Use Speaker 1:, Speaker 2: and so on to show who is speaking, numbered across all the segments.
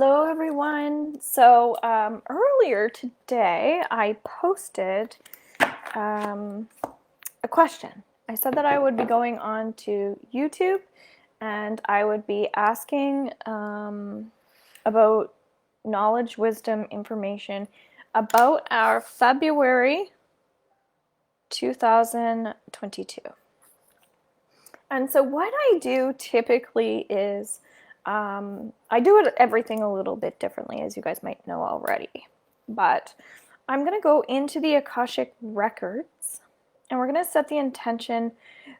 Speaker 1: Hello, everyone. Earlier today, I posted um, a question. I said that I would be going on to YouTube and I would be asking about knowledge, wisdom, information about our February 2022. And so, what I do typically is I do everything a little bit differently, as you guys might know already. But I'm going to go into the Akashic records and we're going to set the intention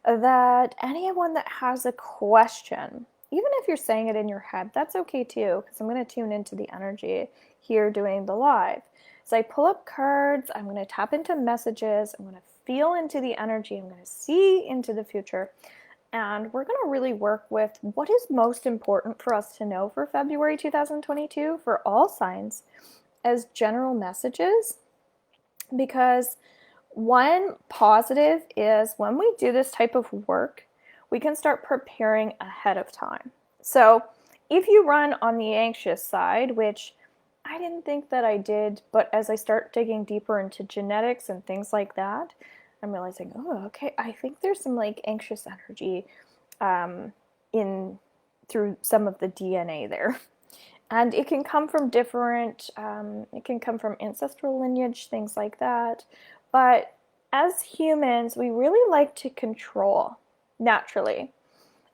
Speaker 1: that anyone that has a question, even if you're saying it in your head, that's okay too, because I'm going to tune into the energy here doing the live. So I pull up cards, I'm going to tap into messages, I'm going to feel into the energy, I'm going to see into the future. And we're going to really work with what is most important for us to know for February 2022 for all signs as general messages. Because one positive is when we do this type of work, we can start preparing ahead of time. So if you run on the anxious side, which I didn't think that I did, but as I start digging deeper into genetics and things like that, I'm realizing, oh, okay, I think there's some like anxious energy in through some of the DNA there. And it can come from different, it can come from ancestral lineage, things like that. But as humans, we really like to control naturally.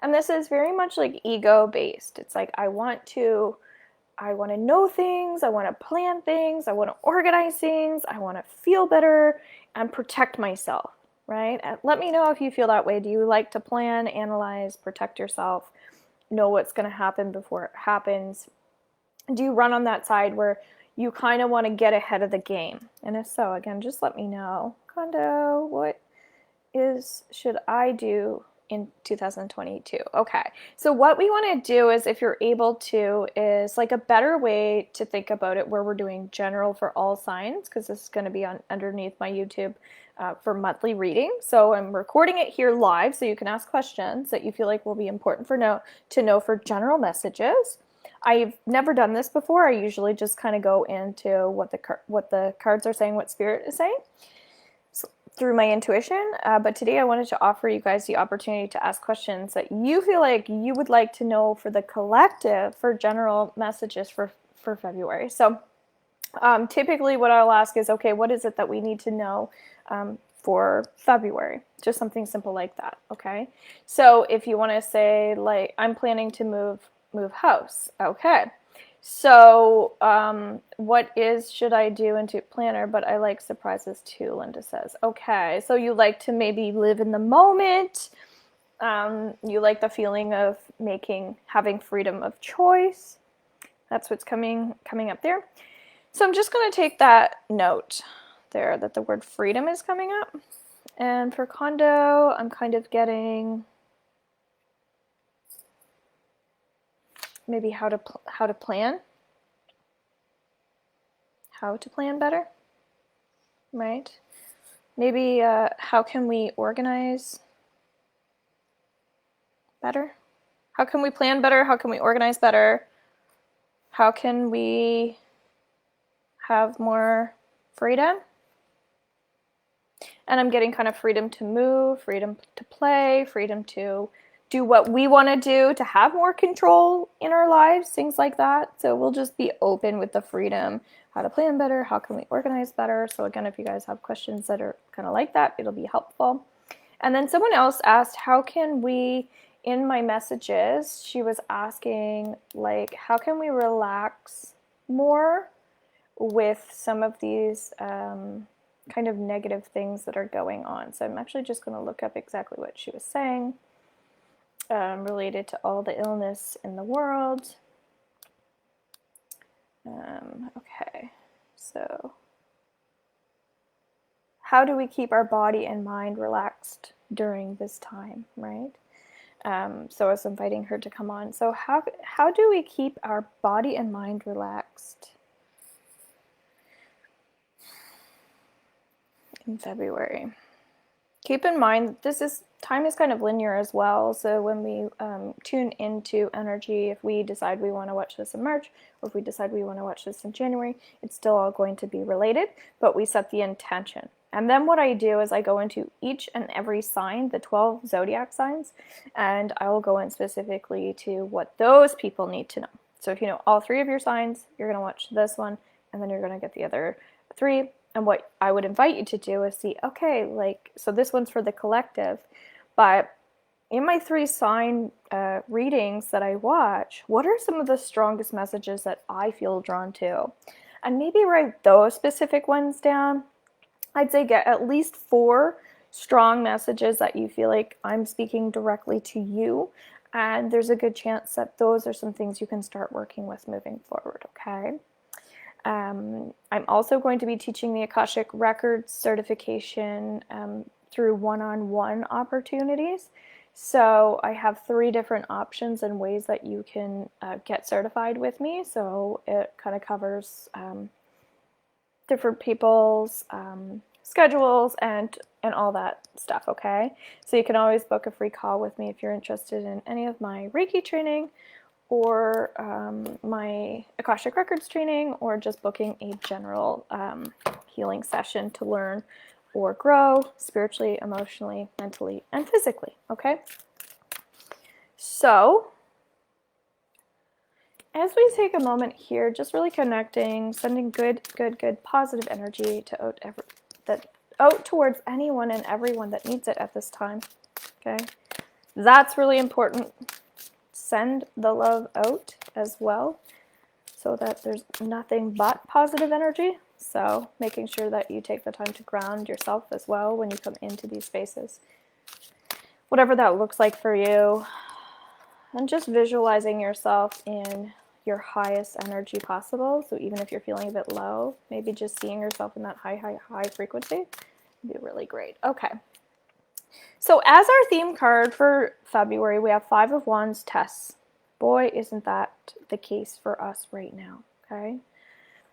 Speaker 1: And this is very much like ego based. It's like I want to know things, I want to plan things, I want to organize things, I want to feel better and protect myself, right? And let me know if you feel that way. Do you like to plan, analyze, protect yourself, know what's going to happen before it happens? Do you run on that side where you kind of want to get ahead of the game? And if so, again, just let me know. Kondo, should I do in 2022? Okay, so what we want to do is, if you're able to, is like a better way to think about it where we're doing general for all signs, because this is going to be on underneath my YouTube for monthly reading. So I'm recording it here live so you can ask questions that you feel like will be important to know for general messages. I've never done this before. I usually just kind of go into what the cards are saying, what spirit is saying, through my intuition. But today I wanted to offer you guys the opportunity to ask questions that you feel like you would like to know for the collective, for general messages for February. So typically what I'll ask is, okay, what is it that we need to know for February? Just something simple like that, okay? So if you want to say, like, I'm planning to move house, okay. So should I do into planner? But I like surprises too, Linda says. Okay, so you like to maybe live in the moment. You like the feeling of having freedom of choice. That's what's coming up there. So I'm just going to take that note there that the word freedom is coming up. And for condo, I'm kind of getting maybe how to plan better, right? Maybe how can we organize better? How can we plan better? How can we organize better? How can we have more freedom? And I'm getting kind of freedom to move, freedom to play, freedom to do what we want to do, to have more control in our lives, things like that. So we'll just be open with the freedom, how to plan better, how can we organize better. So again, if you guys have questions that are kind of like that, it'll be helpful. And then someone else asked, how can we, in my messages, she was asking, like, how can we relax more with some of these kind of negative things that are going on. So I'm actually just going to look up exactly what she was saying related to all the illness in the world. Okay, so how do we keep our body and mind relaxed during this time, right? So I was inviting her to come on. So how do we keep our body and mind relaxed in February? Keep in mind, this is time is kind of linear as well. So when we tune into energy, if we decide we want to watch this in March, or if we decide we want to watch this in January, it's still all going to be related, but we set the intention. And then what I do is I go into each and every sign, the 12 zodiac signs, and I will go in specifically to what those people need to know. So if you know all 3 of your signs, you're going to watch this one, and then you're going to get the other 3. And what I would invite you to do is see, okay, like, so this one's for the collective, but in my 3 sign readings that I watch, what are some of the strongest messages that I feel drawn to? And maybe write those specific ones down. I'd say get at least 4 strong messages that you feel like I'm speaking directly to you. And there's a good chance that those are some things you can start working with moving forward, okay? I'm also going to be teaching the Akashic Records certification through one-on-one opportunities. So I have 3 different options and ways that you can get certified with me. So it kind of covers different people's schedules and all that stuff, okay? So you can always book a free call with me if you're interested in any of my Reiki training, or my Akashic Records training, or just booking a general healing session to learn or grow spiritually, emotionally, mentally, and physically, okay? So, as we take a moment here, just really connecting, sending good, positive energy to out towards anyone and everyone that needs it at this time, okay? That's really important. Send the love out as well, so that there's nothing but positive energy. So making sure that you take the time to ground yourself as well when you come into these spaces, whatever that looks like for you, and just visualizing yourself in your highest energy possible. So even if you're feeling a bit low, maybe just seeing yourself in that high frequency would be really great. Okay. So as our theme card for February, we have 5 of Wands, tests. Boy, isn't that the case for us right now, okay?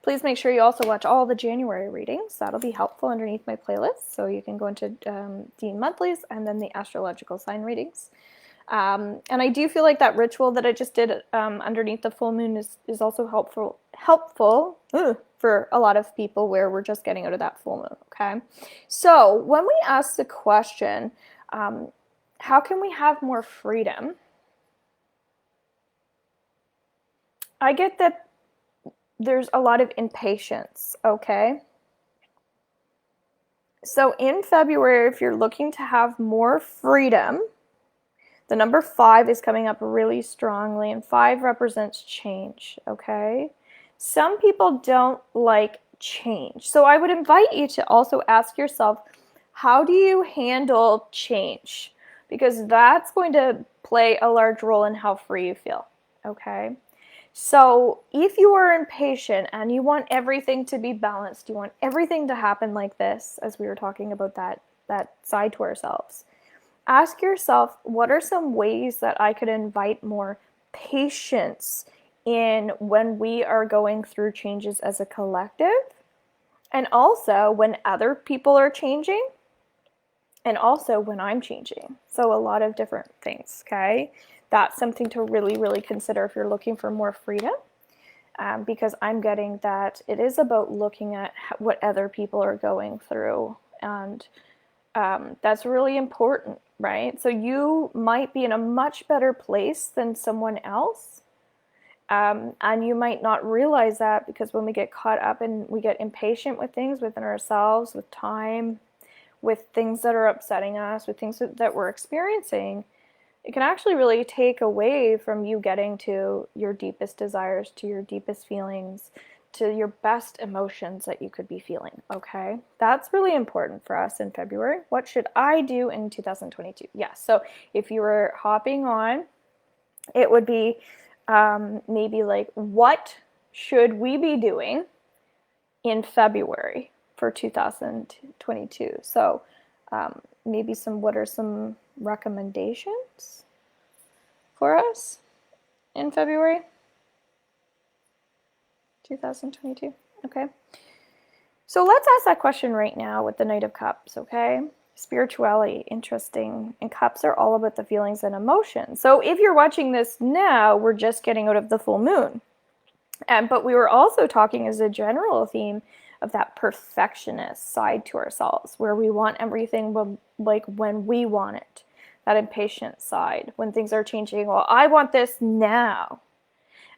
Speaker 1: Please make sure you also watch all the January readings. That'll be helpful underneath my playlist. So you can go into the monthlies and then the astrological sign readings. And I do feel like that ritual that I just did underneath the full moon is also helpful for a lot of people where we're just getting out of that full moon, okay? So when we ask the question, how can we have more freedom? I get that there's a lot of impatience, okay? So in February, if you're looking to have more freedom, the number 5 is coming up really strongly, and 5 represents change, okay? Some people don't like change. So I would invite you to also ask yourself, how do you handle change? Because that's going to play a large role in how free you feel, okay? So if you are impatient and you want everything to be balanced, you want everything to happen like this, as we were talking about that side to ourselves, ask yourself, what are some ways that I could invite more patience in when we are going through changes as a collective, and also when other people are changing, and also when I'm changing. So a lot of different things, okay? That's something to really, really consider if you're looking for more freedom, because I'm getting that it is about looking at what other people are going through, and that's really important, right? So you might be in a much better place than someone else, and you might not realize that, because when we get caught up and we get impatient with things within ourselves, with time, with things that are upsetting us, with things that we're experiencing, it can actually really take away from you getting to your deepest desires, to your deepest feelings, to your best emotions that you could be feeling, okay? That's really important for us in February. What should I do in 2022? Yeah, so if you were hopping on, it would be maybe like, what should we be doing in February for 2022? So maybe what are some recommendations for us in February 2022? Okay. So let's ask that question right now with the Knight of Cups, okay? Spirituality, interesting. And cups are all about the feelings and emotions. So if you're watching this now, we're just getting out of the full moon. But we were also talking as a general theme of that perfectionist side to ourselves, where we want everything like when we want it. That impatient side, when things are changing. Well, I want this now.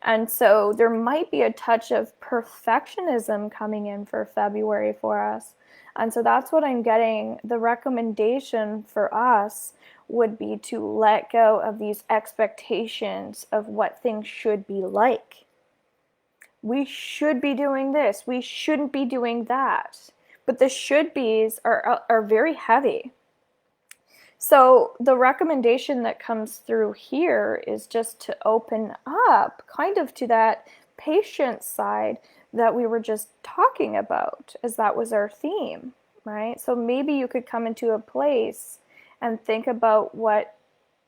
Speaker 1: And so there might be a touch of perfectionism coming in for February for us. And so that's what I'm getting. The recommendation for us would be to let go of these expectations of what things should be like. We should be doing this. We shouldn't be doing that. But the should be's are very heavy. So the recommendation that comes through here is just to open up kind of to that patient side that we were just talking about, as that was our theme, right? So maybe you could come into a place and think about what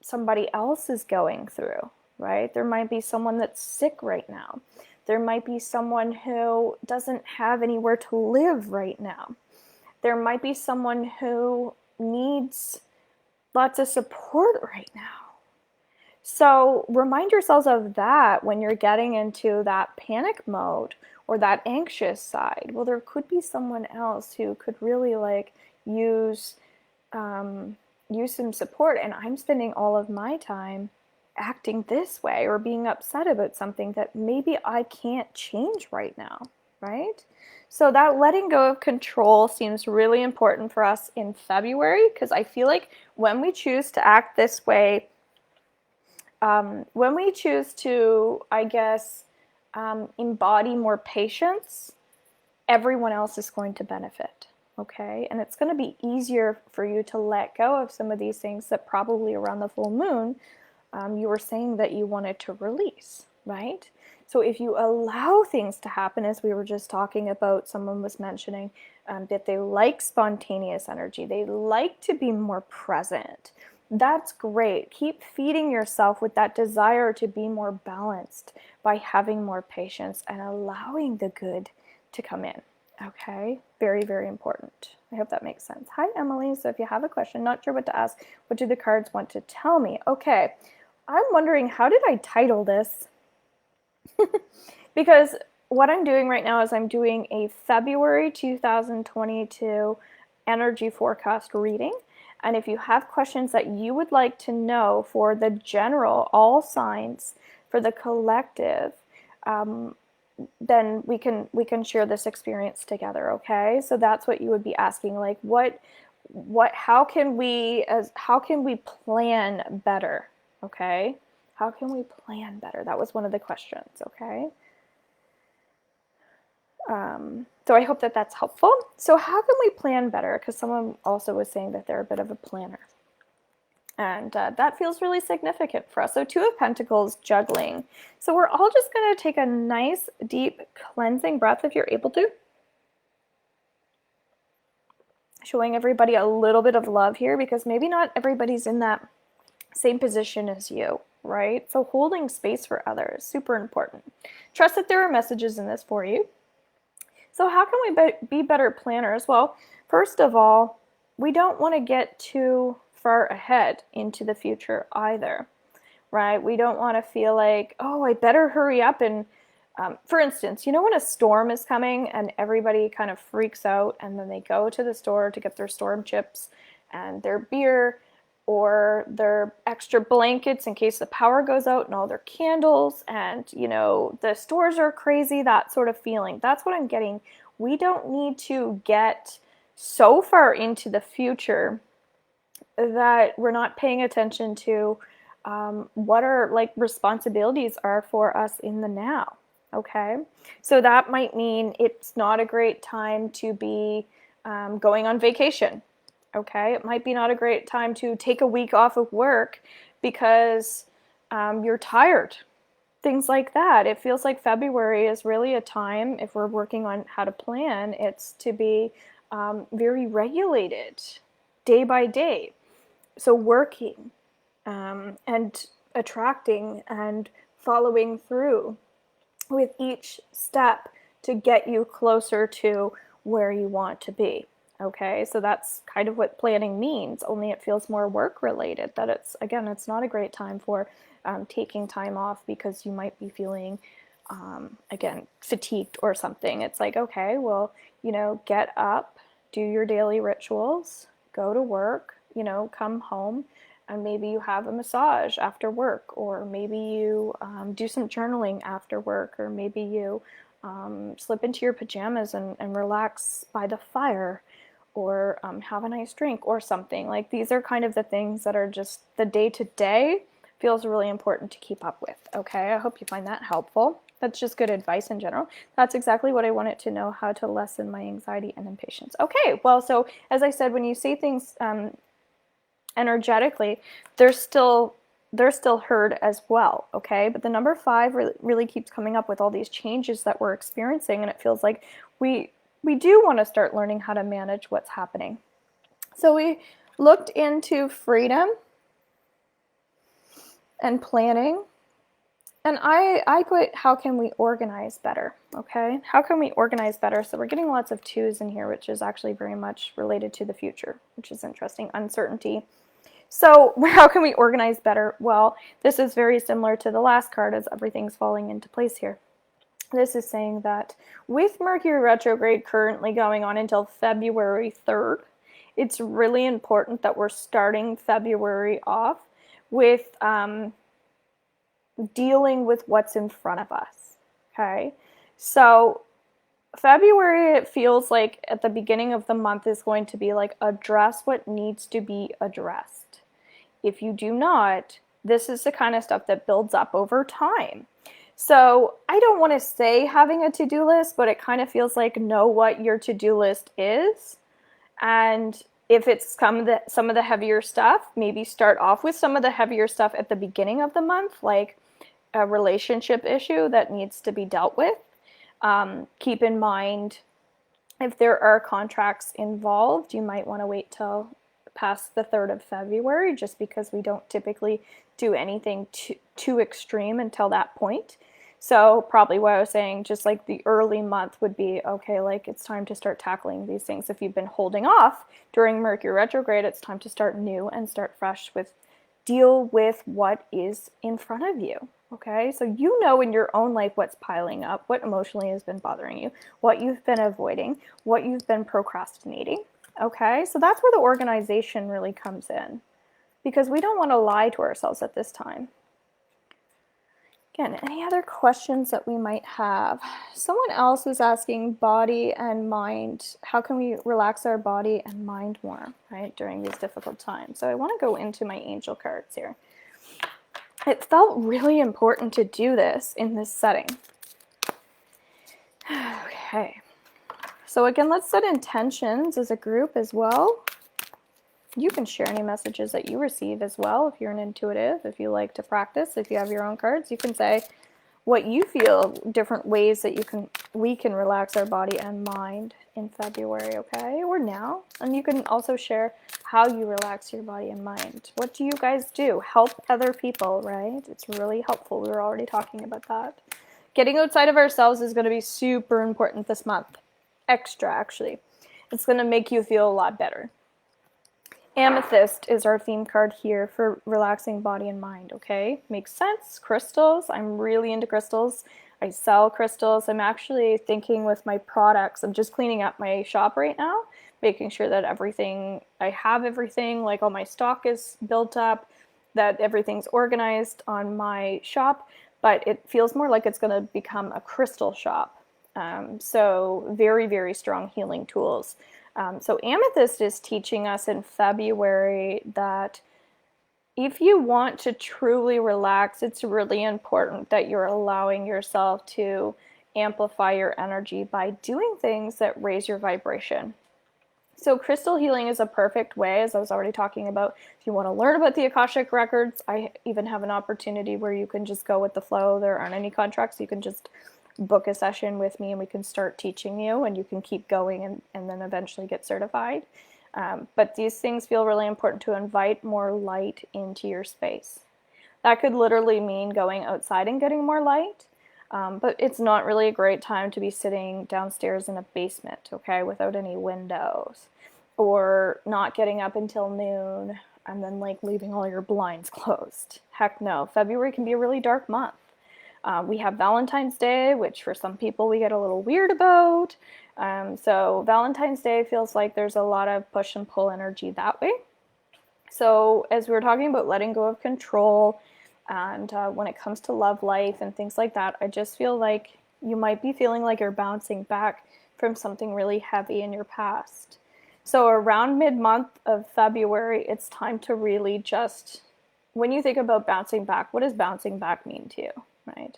Speaker 1: somebody else is going through, right? There might be someone that's sick right now. There might be someone who doesn't have anywhere to live right now. There might be someone who needs lots of support right now. So remind yourselves of that when you're getting into that panic mode or that anxious side. Well, there could be someone else who could really like use some support, and I'm spending all of my time acting this way or being upset about something that maybe I can't change right now, right? So that letting go of control seems really important for us in February, because I feel like when we choose to act this way, when we choose to, I guess, embody more patience, everyone else is going to benefit, okay? And it's going to be easier for you to let go of some of these things that probably around the full moon, you were saying that you wanted to release, right? So if you allow things to happen, as we were just talking about, someone was mentioning that they like spontaneous energy. They like to be more present. That's great. Keep feeding yourself with that desire to be more balanced by having more patience and allowing the good to come in. Okay, very, very important. I hope that makes sense. Hi, Emily. So if you have a question, not sure what to ask, what do the cards want to tell me? Okay, I'm wondering, how did I title this? Because what I'm doing right now is I'm doing a February 2022 energy forecast reading. And if you have questions that you would like to know for the general, all signs, for the collective, then we can share this experience together, okay? So that's what you would be asking, like how can we plan better, okay? How can we plan better? That was one of the questions, okay? So I hope that that's helpful. So how can we plan better? Because someone also was saying that they're a bit of a planner. And that feels really significant for us. So Two of Pentacles, juggling. So we're all just going to take a nice, deep cleansing breath if you're able to. Showing everybody a little bit of love here, because maybe not everybody's in that same position as you, right? So holding space for others, super important. Trust that there are messages in this for you. So how can we be better planners? Well, first of all, we don't want to get too far ahead into the future either, right? We don't want to feel like, oh, I better hurry up. And for instance, you know when a storm is coming and everybody kind of freaks out, and then they go to the store to get their storm chips and their beer or their extra blankets in case the power goes out, and all their candles, and you know the stores are crazy, that sort of feeling. That's what I'm getting. We don't need to get so far into the future that we're not paying attention to what our like responsibilities are for us in the now. Okay, so that might mean it's not a great time to be going on vacation. Okay, it might be not a great time to take a week off of work because you're tired. Things like that. It feels like February is really a time, if we're working on how to plan, it's to be very regulated day by day. So working and attracting and following through with each step to get you closer to where you want to be. Okay, so that's kind of what planning means, only it feels more work related. That it's, again, it's not a great time for taking time off because you might be feeling, again, fatigued or something. It's like, okay, well, get up, do your daily rituals, go to work, come home, and maybe you have a massage after work, or maybe you do some journaling after work, or maybe you slip into your pajamas and relax by the fire, or have a nice drink or something. Like, these are kind of the things that are just the day to day feels really important to keep up with. Okay, I hope you find that helpful. That's just good advice in general. That's exactly what I wanted to know, how to lessen my anxiety and impatience. Okay, well, so as I said, when you say things energetically, they're still heard as well, okay? But the number 5 really keeps coming up with all these changes that we're experiencing, and it feels like we do want to start learning how to manage what's happening. So we looked into freedom and planning, and I put, how can we organize better, okay? How can we organize better? So we're getting lots of 2s in here, which is actually very much related to the future, which is interesting. Uncertainty. So how can we organize better? Well, this is very similar to the last card, as everything's falling into place here. This is saying that with Mercury retrograde currently going on until February 3rd, it's really important that we're starting February off with dealing with what's in front of us, okay? So February, it feels like at the beginning of the month is going to be like, address what needs to be addressed. If you do not, this is the kind of stuff that builds up over time. So I don't want to say having a to-do list, but it kind of feels like know what your to-do list is. And if it's some of the heavier stuff, maybe start off with some of the heavier stuff at the beginning of the month, like a relationship issue that needs to be dealt with. Keep in mind, if there are contracts involved, you might want to wait till past the 3rd of February, just because we don't typically do anything too extreme until that point. So probably what I was saying, just like the early month would be, okay, like it's time to start tackling these things. If you've been holding off during Mercury retrograde, it's time to start new and start fresh with deal with what is in front of you. Okay, so you know in your own life what's piling up, what emotionally has been bothering you, what you've been avoiding, what you've been procrastinating. Okay, so that's where the organization really comes in, because we don't want to lie to ourselves at this time. Again, any other questions that we might have? Someone else was asking body and mind. How can we relax our body and mind more, right, during these difficult times? So I want to go into my angel cards here. It felt really important to do this in this setting. Okay. So again, let's set intentions as a group as well. You can share any messages that you receive as well if you're an intuitive, if you like to practice, if you have your own cards. You can say what you feel, different ways that we can relax our body and mind in February, okay, or now. And you can also share how you relax your body and mind. What do you guys do? Help other people, right? It's really helpful. We were already talking about that. Getting outside of ourselves is going to be super important this month. Extra, actually. It's going to make you feel a lot better. Amethyst is our theme card here for relaxing body and mind, okay? Makes sense. Crystals. I'm really into crystals. I sell crystals. I'm actually thinking with my products, I'm just cleaning up my shop right now, making sure that I have everything, like all my stock is built up, that everything's organized on my shop, but it feels more like it's going to become a crystal shop. So very, very strong healing tools. So Amethyst is teaching us in February that if you want to truly relax, it's really important that you're allowing yourself to amplify your energy by doing things that raise your vibration. So crystal healing is a perfect way, as I was already talking about. If you want to learn about the Akashic Records, I even have an opportunity where you can just go with the flow. There aren't any contracts. You can just book a session with me and we can start teaching you, and you can keep going and then eventually get certified. But these things feel really important to invite more light into your space. That could literally mean going outside and getting more light. But it's not really a great time to be sitting downstairs in a basement, okay, without any windows, or not getting up until noon and then like leaving all your blinds closed. Heck no. February can be a really dark month. We have Valentine's Day, which for some people we get a little weird about. So Valentine's Day feels like there's a lot of push and pull energy that way. So as we were talking about letting go of control, and when it comes to love life and things like that, I just feel like you might be feeling like you're bouncing back from something really heavy in your past. So around mid-month of February, it's time to really just, when you think about bouncing back, what does bouncing back mean to you, right?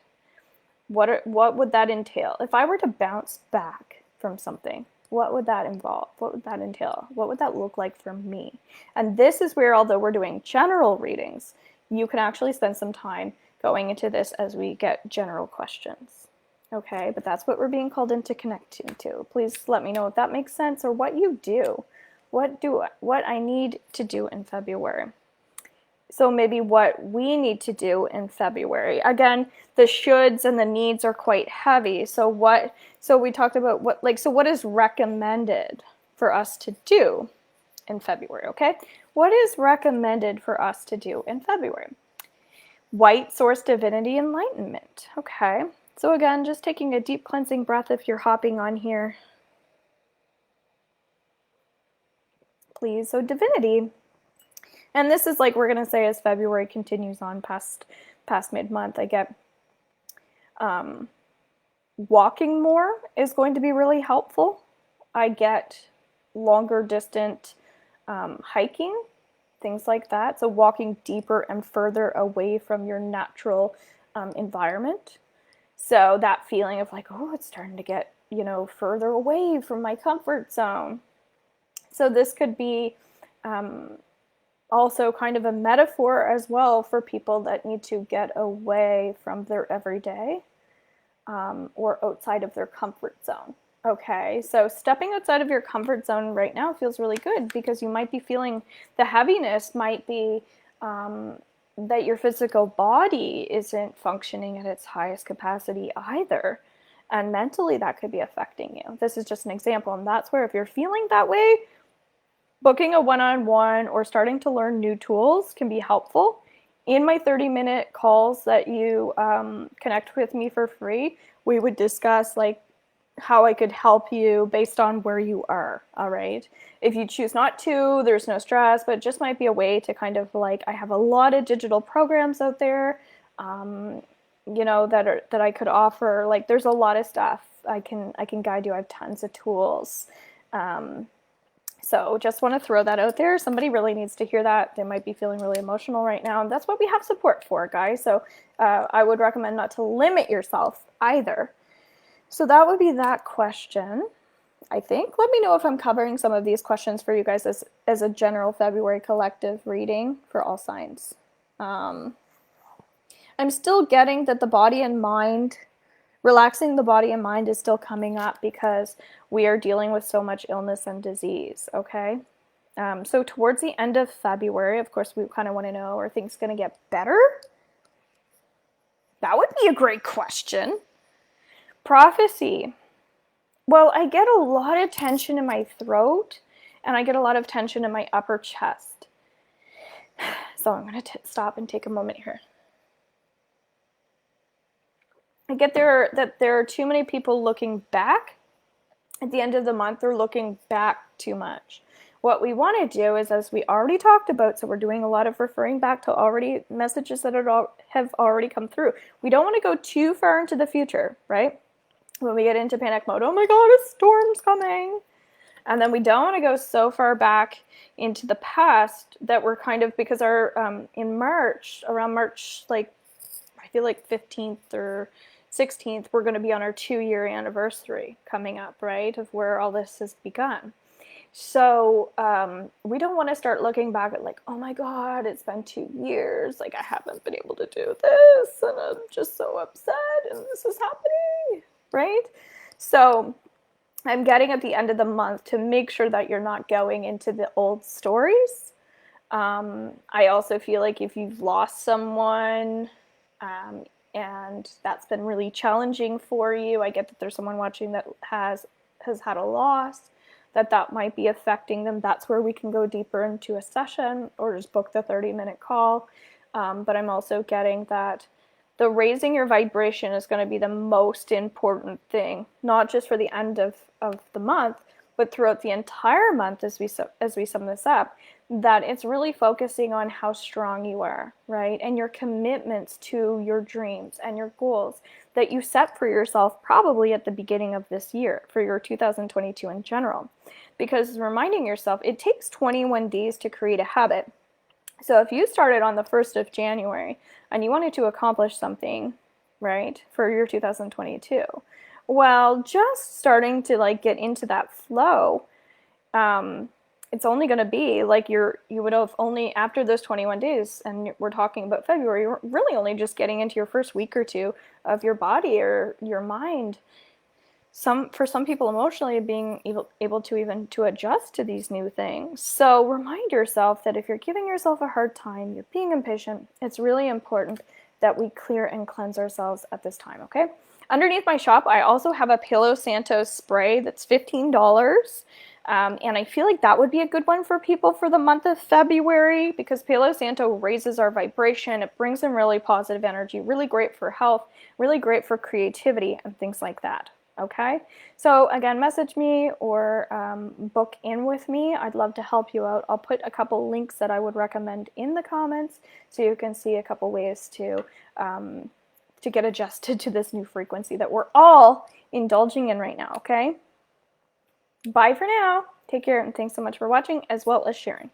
Speaker 1: What would that entail? If I were to bounce back from something, what would that involve? What would that entail? What would that look like for me? And this is where, although we're doing general readings, you can actually spend some time going into this as we get general questions. Okay, but that's what we're being called into connecting to. Please let me know if that makes sense or what you do. What I need to do in February. So maybe what we need to do in February. Again, the shoulds and the needs are quite heavy. So we talked about what is recommended for us to do in February, okay? What is recommended for us to do in February? White Source Divinity Enlightenment, okay? So again, just taking a deep cleansing breath if you're hopping on here. Please, so divinity. And this is like we're going to say as February continues on past mid-month, I get walking more is going to be really helpful. I get longer distant hiking, things like that. So walking deeper and further away from your natural environment. So that feeling of like, oh, it's starting to get, further away from my comfort zone. So this could be also kind of a metaphor as well for people that need to get away from their everyday or outside of their comfort zone. Okay, so stepping outside of your comfort zone right now feels really good because you might be feeling the heaviness might be that your physical body isn't functioning at its highest capacity either. And mentally that could be affecting you. This is just an example. And that's where if you're feeling that way, booking a one-on-one or starting to learn new tools can be helpful. In my 30-minute calls that you connect with me for free, we would discuss like how I could help you based on where you are, all right? If you choose not to, there's no stress, but it just might be a way to kind of like, I have a lot of digital programs out there, that I could offer. Like there's a lot of stuff I can guide you. I have tons of tools. So just want to throw that out there. Somebody really needs to hear that. They might be feeling really emotional right now. And that's what we have support for, guys. So I would recommend not to limit yourself either. So that would be that question, I think. Let me know if I'm covering some of these questions for you guys as a general February collective reading for all signs. I'm still getting that the body and mind, relaxing the body and mind is still coming up because we are dealing with so much illness and disease, okay? So towards the end of February, of course, we kind of want to know, are things going to get better? That would be a great question. Prophecy. Well, I get a lot of tension in my throat and I get a lot of tension in my upper chest. So I'm going to stop and take a moment here. I get that there are too many people looking back at the end of the month. They're looking back too much. What we want to do is, as we already talked about, so we're doing a lot of referring back to already messages that have already come through. We don't want to go too far into the future, right? When we get into panic mode, oh my God, a storm's coming. And then we don't want to go so far back into the past that we're kind of, because our, in March, around March, like, I feel like 15th or 16th, we're going to be on our 2-year anniversary coming up, right, of where all this has begun. So we don't want to start looking back at like, oh my God, it's been 2 years. Like I haven't been able to do this and I'm just so upset and this is happening, right? So I'm getting at the end of the month to make sure that you're not going into the old stories. I also feel like if you've lost someone, and that's been really challenging for you. I get that there's someone watching that has had a loss, that might be affecting them. That's where we can go deeper into a session or just book the 30-minute call. But I'm also getting that the raising your vibration is going to be the most important thing, not just for the end of the month, but throughout the entire month as we sum this up, that it's really focusing on how strong you are, right? And your commitments to your dreams and your goals that you set for yourself probably at the beginning of this year, for your 2022 in general. Because reminding yourself, it takes 21 days to create a habit. So if you started on the 1st of January and you wanted to accomplish something, right, for your 2022, well, just starting to like get into that flow, it's only going to be like you would have only after those 21 days, and we're talking about February, you're really only just getting into your first week or two of your body or your mind. For some people emotionally being able to even to adjust to these new things. So remind yourself that if you're giving yourself a hard time, you're being impatient, it's really important that we clear and cleanse ourselves at this time, okay? Underneath my shop, I also have a Palo Santo spray that's $15. And I feel like that would be a good one for people for the month of February, because Palo Santo raises our vibration. It brings in really positive energy, really great for health, really great for creativity and things like that. Okay, so again, message me or book in with me. I'd love to help you out. I'll put a couple links that I would recommend in the comments so you can see a couple ways to get adjusted to this new frequency that we're all indulging in right now, okay? Bye for now. Take care, and thanks so much for watching as well as sharing.